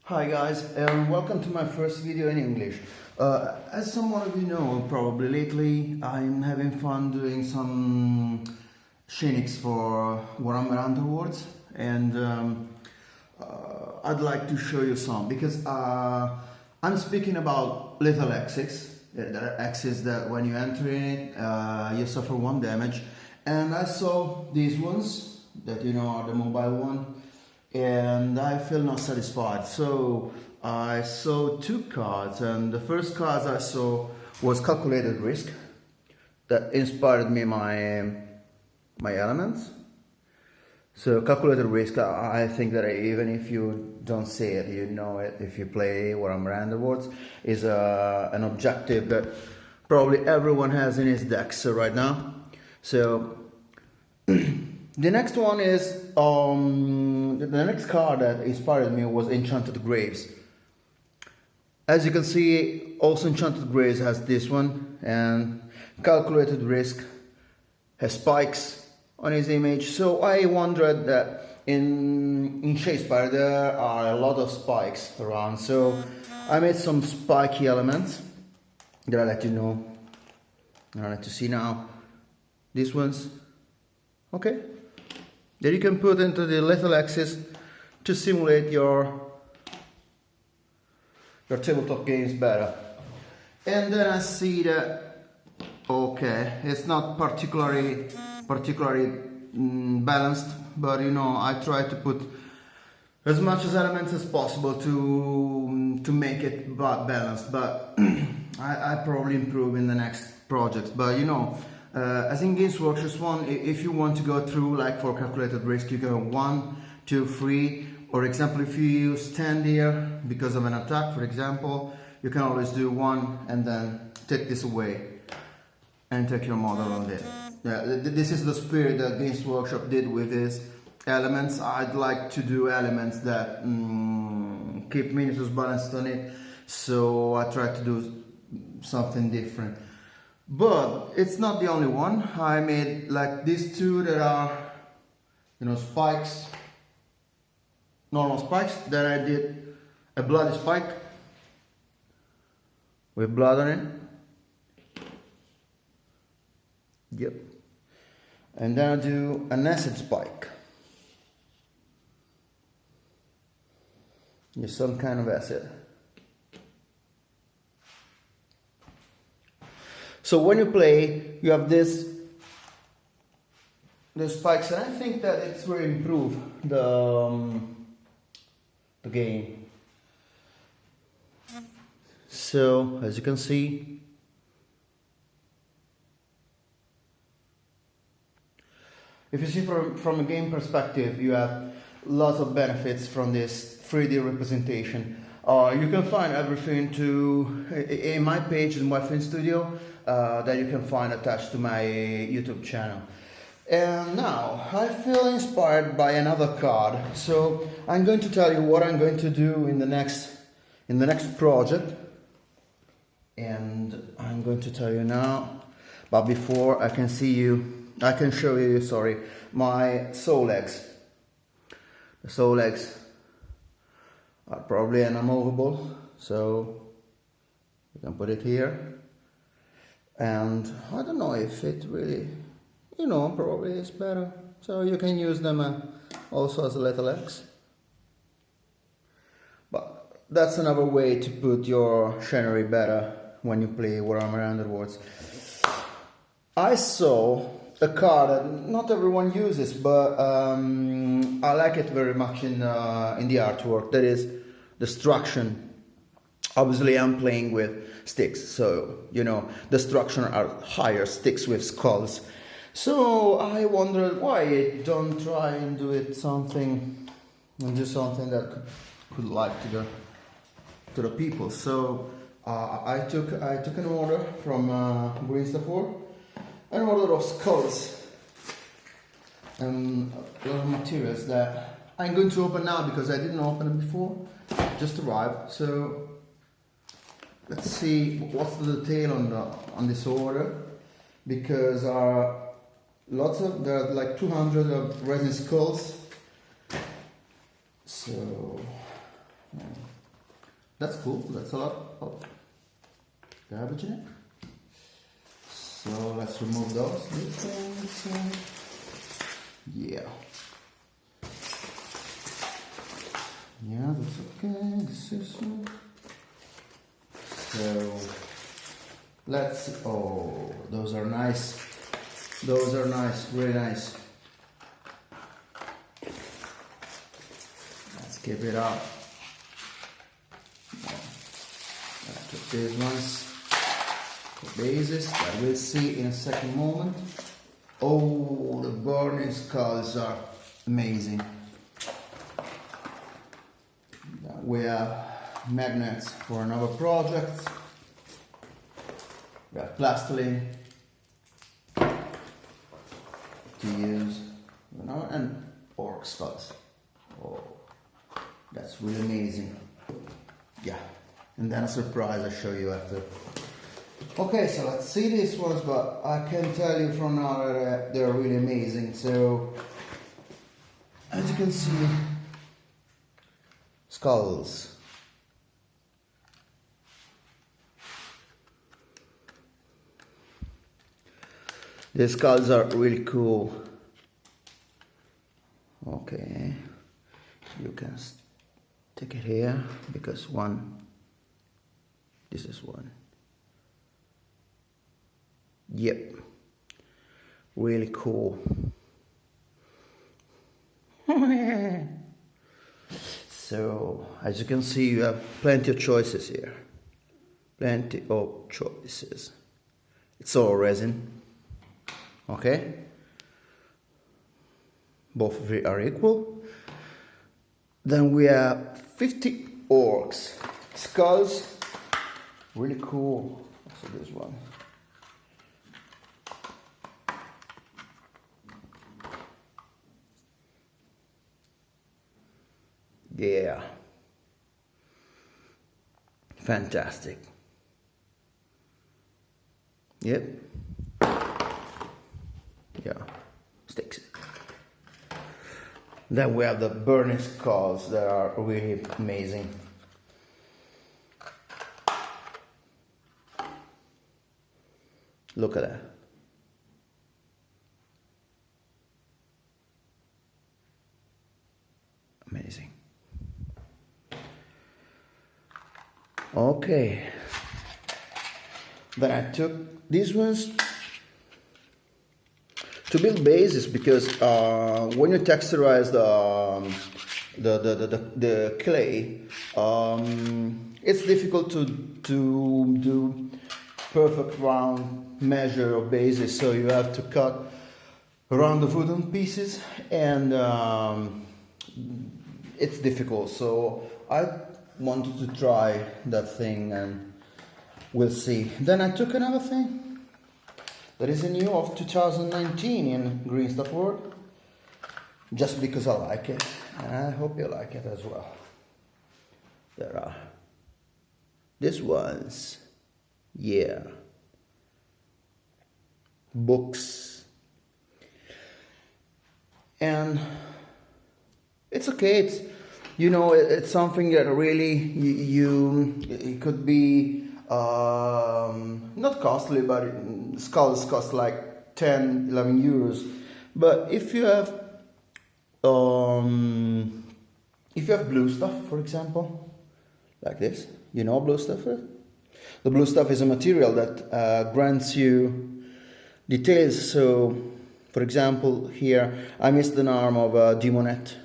Hi guys, and welcome to my first video in English. As some of you know, probably lately I'm having fun doing some Scenics for Warhammer Underwords, and I'd like to show you some because I'm speaking about little Hexes. There are Hexes that when you enter in it, you suffer 1 damage, and I saw these ones that you know are the mobile one. And I feel not satisfied, so I saw 2 cards, and the first card I saw was Calculated Risk. That inspired me my elements. So Calculated Risk, I think that even if you don't see it, you know it if you play Warhammer Underwords, is an objective that probably everyone has in his decks right now. So the next one is the next card that inspired me was Enchanted Graves. As you can see, also Enchanted Graves has this one, and Calculated Risk has spikes on his image. So I wondered that in Shakespeare there are a lot of spikes around, so I made some spiky elements that I let you know. I let you see now. These ones, okay, that you can put into the little Hexes to simulate your tabletop games better. And then I see that, okay, it's not particularly balanced, but you know, I try to put as much as elements as possible to make it balanced, but I probably improve in the next project. But you know, as in Games Workshop 1, if you want to go through, like for Calculated Risk, you go 1, 2, 3. For example, if you use stand here because of an attack, for example, you can always do 1 and then take this away and take your model on it. Yeah, this is the spirit that Games Workshop did with his elements. I'd like to do elements that keep miniatures balanced on it, so I try to do something different. But it's not the only one. I made like these 2 that are, you know, spikes, normal spikes. Then I did a bloody spike with blood on it. Yep. And then I do an acid spike. Just some kind of acid. So when you play, you have the spikes, and I think that it's really improved the game. So as you can see, if you see from a game perspective, you have lots of benefits from this 3D representation. You can find everything in my page in Wi-Fi Studio that you can find attached to my YouTube channel. And now I feel inspired by another card, so I'm going to tell you what I'm going to do in the next project, and I'm going to tell you now. But before I can show you, sorry, my soul legs. The soul legs are probably unmovable, so you can put it here. And I don't know if it really, you know, probably is better. So you can use them also as a little X. But that's another way to put your scenery better when you play Warhammer Underwords. I saw a card that not everyone uses, but I like it very much in the artwork. That is Destruction. Obviously I'm playing with sticks, so you know, Destruction are higher sticks with skulls. So I wondered why I don't try and do something that could like to the people. So I took an order from Green Stuff War, an order of skulls and a lot of materials that I'm going to open now because I didn't open it before, just arrived. So let's see what's the detail on this order, because there are like 200 of resin skulls. So That's cool. That's a lot of garbage in it. So let's remove those things. Yeah. Yeah, that's okay. This is one. So let's see. Oh, those are nice. Those are nice, really nice. Let's keep it up. Let's put these ones for bases that we'll see in a second moment. Oh, the burning skulls are amazing. We have magnets for another project. We have plastiline to use, you know, and orc skulls. Oh, that's really amazing. Yeah, and then a surprise I show you after. Okay, so let's see these ones, but I can tell you from now that they're really amazing. So, as you can see, skulls. The skulls are really cool. Okay, you can stick it here because this is one. Yep, really cool. So, as you can see, you have plenty of choices here. Plenty of choices. It's all resin. Okay? Both of it are equal. Then we have 50 orcs. Skulls. Really cool. So this one. Yeah. Fantastic. Yep. Yeah. Sticks. Then we have the burning skulls that are really amazing. Look at that. Amazing. Okay, then I took these ones to build bases because when you texturize the clay, it's difficult to do perfect round measure of bases. So you have to cut around the wooden pieces, and it's difficult. So I wanted to try that thing, and we'll see. Then I took another thing that is a new of 2019 in Green Stuff World, just because I like it, and I hope you like it as well. There are these ones, yeah, books, and it's okay. It's, you know, it's something that really it could be not costly, but skulls cost like 10-11 euros. But if you have blue stuff, for example, like this, you know, blue stuff. The blue stuff is a material that grants you details. So, for example, here I missed an arm of a demonette.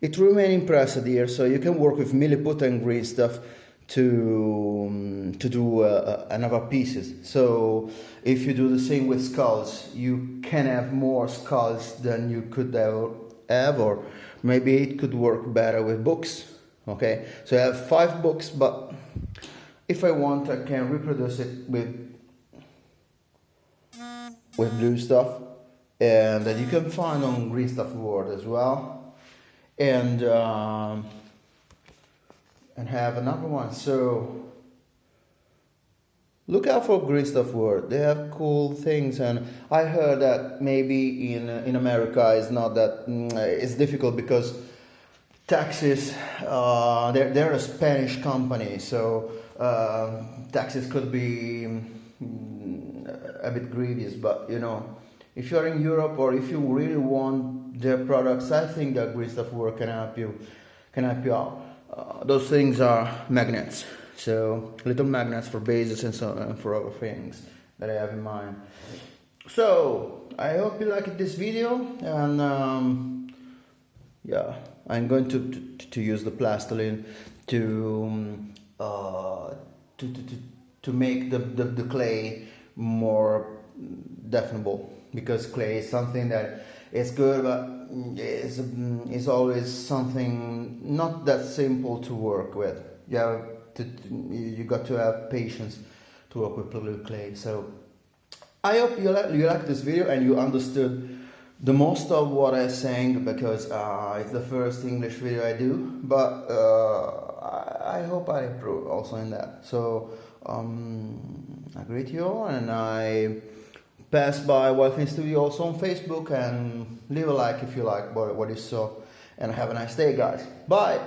It remains impressed here, so you can work with milliput and green stuff to do another pieces. So if you do the same with skulls, you can have more skulls than you could have, or maybe it could work better with books. Okay, so I have 5 books, but if I want, I can reproduce it with blue stuff, and that you can find on Green Stuff World as well. And have another one. So look out for Green Stuff World. They have cool things, and I heard that maybe in America it's not that it's difficult because Taxes, they're a Spanish company, so taxes could be a bit grievous, but you know, if you're in Europe or if you really want their products, I think that Great Stuff Work can help you out. Those things are magnets, so little magnets for bases and so and for other things that I have in mind. So I hope you liked this video, and yeah, I'm going to use the plastoline to make the clay more definable, because clay is something that is good, but is always something not that simple to work with. You got to have patience to work with clay. So I hope you like this video and you understood the most of what I'm saying, because it's the first English video I do, but I hope I improve also in that. So I greet you all, and I pass by Wildfin Studio also on Facebook, and leave a like if you like what you saw, and have a nice day, guys. Bye.